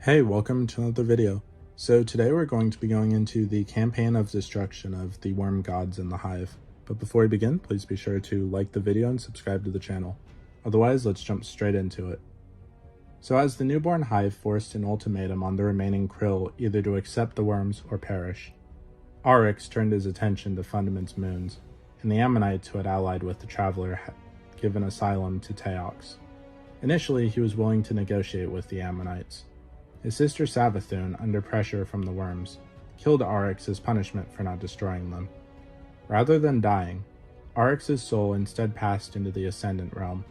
Hey, welcome to another video. So today we're going to be going into the campaign of destruction of the worm gods in the Hive. But before we begin, please be sure to like the video and subscribe to the channel. Otherwise, let's jump straight into it. So as the newborn Hive forced an ultimatum on the remaining Krill either to accept the worms or perish, Oryx turned his attention to Fundament's moons, and the Ammonites who had allied with the Traveler had given asylum to Teox. Initially, he was willing to negotiate with the Ammonites. His sister Savathun, under pressure from the worms, killed Oryx as punishment for not destroying them. Rather than dying, Oryx's soul instead passed into the Ascendant Realm,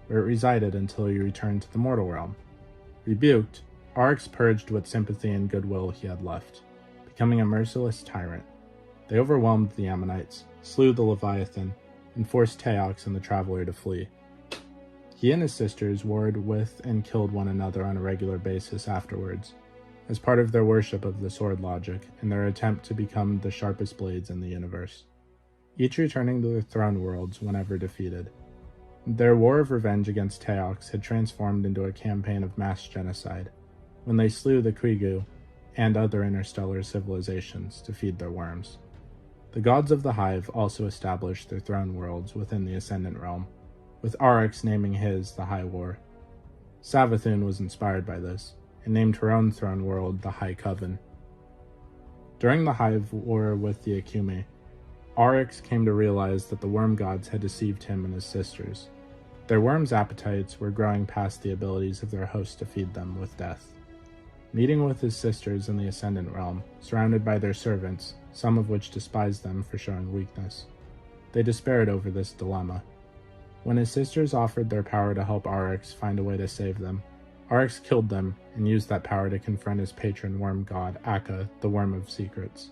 where it resided until he returned to the Mortal Realm. Rebuked, Oryx purged what sympathy and goodwill he had left, becoming a merciless tyrant. They overwhelmed the Ammonites, slew the Leviathan, and forced Teox and the Traveler to flee. He and his sisters warred with and killed one another on a regular basis afterwards, as part of their worship of the sword logic and their attempt to become the sharpest blades in the universe, each returning to their throne worlds whenever defeated. Their war of revenge against Teox had transformed into a campaign of mass genocide, when they slew the Quigu and other interstellar civilizations to feed their worms. The gods of the Hive also established their throne worlds within the Ascendant Realm, with Oryx naming his the High War. Savathun was inspired by this, and named her own throne world the High Coven. During the Hive War with the Akume, Oryx came to realize that the worm gods had deceived him and his sisters. Their worms' appetites were growing past the abilities of their host to feed them with death. Meeting with his sisters in the Ascendant Realm, surrounded by their servants, some of which despised them for showing weakness, they despaired over this dilemma. When his sisters offered their power to help Oryx find a way to save them, Oryx killed them and used that power to confront his patron worm god, Akka, the Worm of Secrets.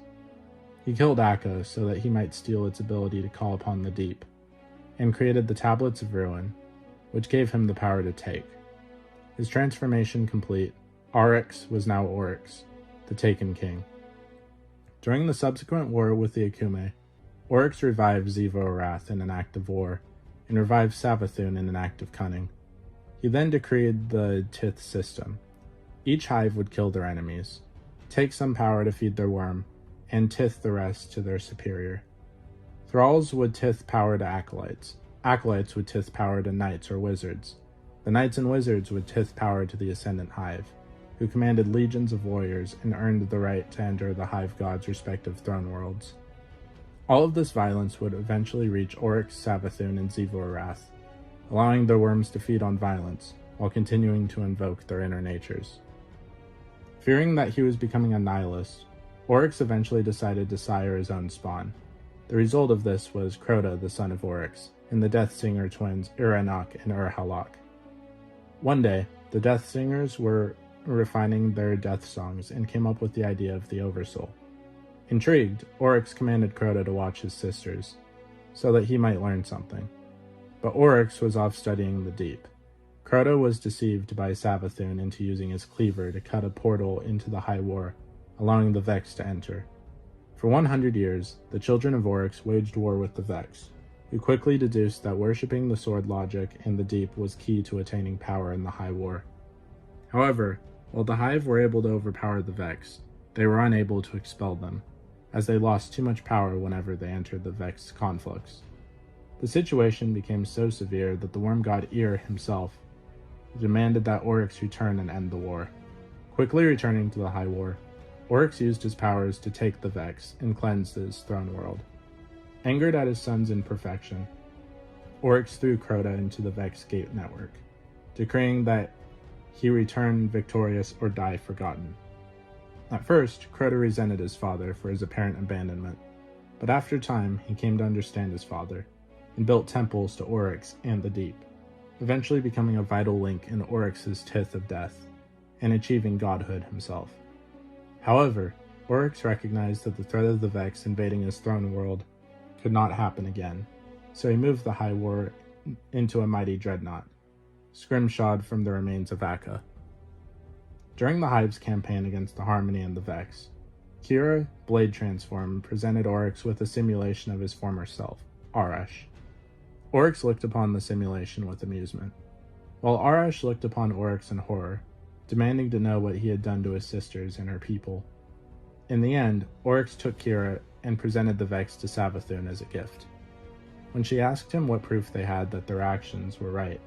He killed Akka so that he might steal its ability to call upon the deep, and created the Tablets of Ruin, which gave him the power to take. His transformation complete, Oryx was now Oryx, the Taken King. During the subsequent war with the Akume, Oryx revived Xivu Arath in an act of war, and revived Savathun in an act of cunning. He then decreed the Tith system. Each hive would kill their enemies, take some power to feed their worm, and tith the rest to their superior. Thralls would tith power to acolytes. Acolytes would tith power to knights or wizards. The knights and wizards would tith power to the Ascendant Hive, who commanded legions of warriors and earned the right to enter the Hive gods' respective throne worlds. All of this violence would eventually reach Oryx, Savathun, and Xivu Arath, allowing their worms to feed on violence, while continuing to invoke their inner natures. Fearing that he was becoming a nihilist, Oryx eventually decided to sire his own spawn. The result of this was Crota, the son of Oryx, and the Death Singer twins Uranak and Urhalak. One day, the Death Singers were refining their death songs and came up with the idea of the Oversoul. Intrigued, Oryx commanded Crota to watch his sisters, so that he might learn something. But Oryx was off studying the deep. Crota was deceived by Savathun into using his cleaver to cut a portal into the High War, allowing the Vex to enter. For 100 years, the children of Oryx waged war with the Vex, who quickly deduced that worshipping the sword logic and the deep was key to attaining power in the High War. However, while the Hive were able to overpower the Vex, they were unable to expel them, as they lost too much power whenever they entered the Vex conflicts. The situation became so severe that the worm god Ir himself demanded that Oryx return and end the war. Quickly returning to the High War, Oryx used his powers to take the Vex and cleanse his throne world. Angered at his son's imperfection, Oryx threw Crota into the Vex Gate network, decreeing that he return victorious or die forgotten. At first, Crota resented his father for his apparent abandonment, but after time he came to understand his father, and built temples to Oryx and the Deep, eventually becoming a vital link in Oryx's Tith of Death, and achieving godhood himself. However, Oryx recognized that the threat of the Vex invading his throne world could not happen again, so he moved the High War into a mighty dreadnought, scrimshawed from the remains of Akka. During the Hive's campaign against the Harmony and the Vex, Kira, Blade Transform, presented Oryx with a simulation of his former self, Arash. Oryx looked upon the simulation with amusement. While Arash looked upon Oryx in horror, demanding to know what he had done to his sisters and her people. In the end, Oryx took Kira and presented the Vex to Savathun as a gift. When she asked him what proof they had that their actions were right,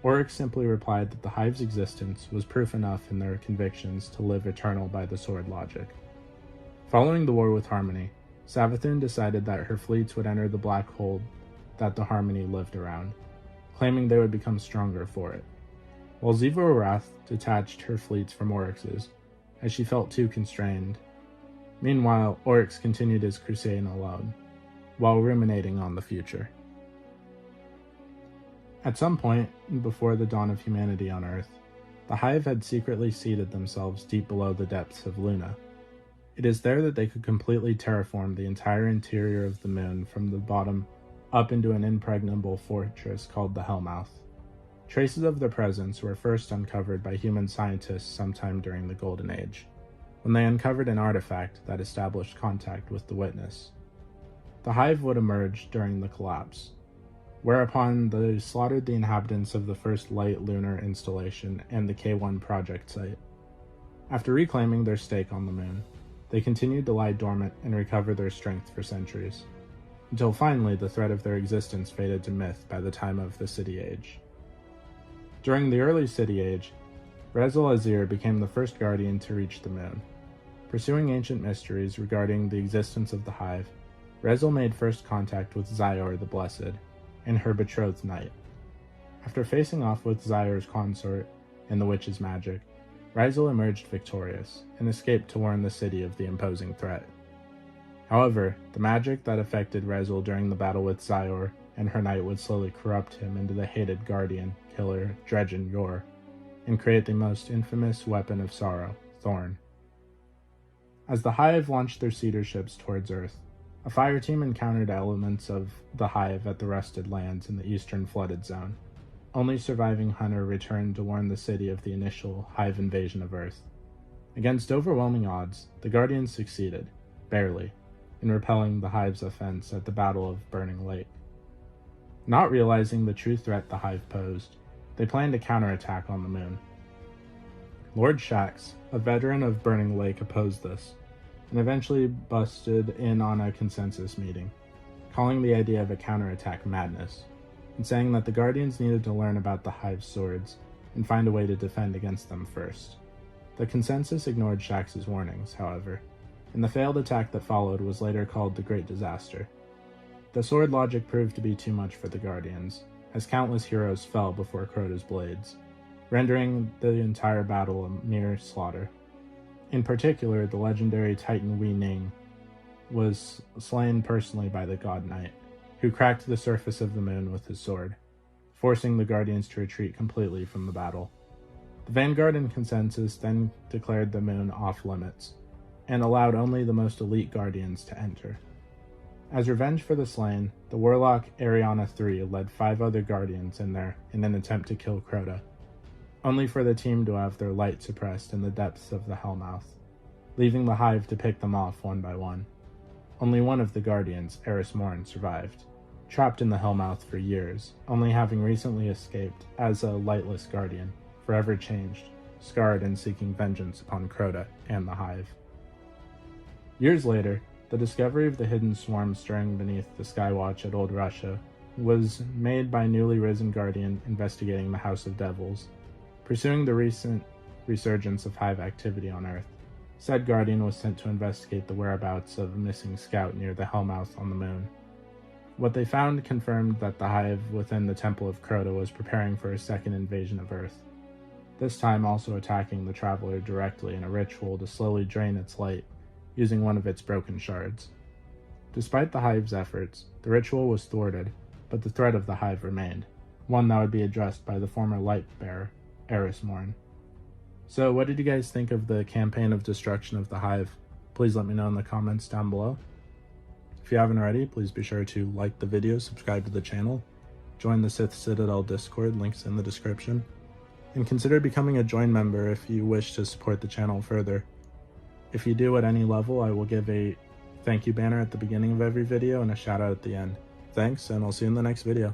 Oryx simply replied that the Hive's existence was proof enough in their convictions to live eternal by the sword logic. Following the war with Harmony, Savathun decided that her fleets would enter the black hole that the Harmony lived around, claiming they would become stronger for it, while Xivu Arath detached her fleets from Oryx's, as she felt too constrained. Meanwhile, Oryx continued his crusade alone, while ruminating on the future. At some point, before the dawn of humanity on Earth, the Hive had secretly seated themselves deep below the depths of Luna. It is there that they could completely terraform the entire interior of the moon from the bottom up into an impregnable fortress called the Hellmouth. Traces of their presence were first uncovered by human scientists sometime during the Golden Age, when they uncovered an artifact that established contact with the Witness. The Hive would emerge during the collapse, whereupon they slaughtered the inhabitants of the first light lunar installation and the K1 project site. After reclaiming their stake on the moon, they continued to lie dormant and recover their strength for centuries, until finally the threat of their existence faded to myth by the time of the City Age. During the early City Age, Rezyl Azzir became the first Guardian to reach the moon. Pursuing ancient mysteries regarding the existence of the Hive, Rezyl made first contact with Xior the Blessed and her betrothed knight. After facing off with Xior's consort and the witch's magic, Rezyl emerged victorious and escaped to warn the city of the imposing threat. However, the magic that affected Rezyl during the battle with Xior and her knight would slowly corrupt him into the hated guardian killer Dredgen Yor, and create the most infamous weapon of sorrow, Thorn. As the Hive launched their cedar ships towards Earth, a fire team encountered elements of the Hive at the Rusted Lands in the eastern flooded zone. Only surviving Hunter returned to warn the city of the initial Hive invasion of Earth. Against overwhelming odds, the Guardians succeeded, barely, in repelling the Hive's offense at the Battle of Burning Lake. Not realizing the true threat the Hive posed, they planned a counterattack on the moon. Lord Shax, a veteran of Burning Lake, opposed this, and eventually busted in on a consensus meeting, calling the idea of a counterattack madness, and saying that the Guardians needed to learn about the Hive's swords and find a way to defend against them first. The consensus ignored Shax's warnings, however, and the failed attack that followed was later called the Great Disaster. The sword logic proved to be too much for the Guardians, as countless heroes fell before Crota's blades, rendering the entire battle a mere slaughter. In particular, the legendary Titan Wei Ning was slain personally by the God Knight, who cracked the surface of the moon with his sword, forcing the Guardians to retreat completely from the battle. The Vanguard and Consensus then declared the moon off limits, and allowed only the most elite Guardians to enter. As revenge for the slain, the warlock Ariana III led 5 other Guardians in there in an attempt to kill Crota, only for the team to have their light suppressed in the depths of the Hellmouth, leaving the Hive to pick them off one by one. Only one of the Guardians, Eris Morn, survived, trapped in the Hellmouth for years, only having recently escaped as a lightless Guardian, forever changed, scarred and seeking vengeance upon Crota and the Hive. Years later, the discovery of the hidden swarm stirring beneath the Skywatch at Old Russia was made by newly risen Guardian investigating the House of Devils. Pursuing the recent resurgence of Hive activity on Earth, said Guardian was sent to investigate the whereabouts of a missing scout near the Hellmouth on the moon. What they found confirmed that the Hive within the Temple of Crota was preparing for a second invasion of Earth, this time also attacking the Traveler directly in a ritual to slowly drain its light using one of its broken shards. Despite the Hive's efforts, the ritual was thwarted, but the threat of the Hive remained, one that would be addressed by the former Light-Bearer, Eris Morn. So what did you guys think of the campaign of destruction of the Hive? Please let me know in the comments down below. If you haven't already, please be sure to like the video, subscribe to the channel, join the Sith Citadel Discord, links in the description, and consider becoming a join member if you wish to support the channel further. If you do at any level, I will give a thank you banner at the beginning of every video and a shout out at the end. Thanks, and I'll see you in the next video.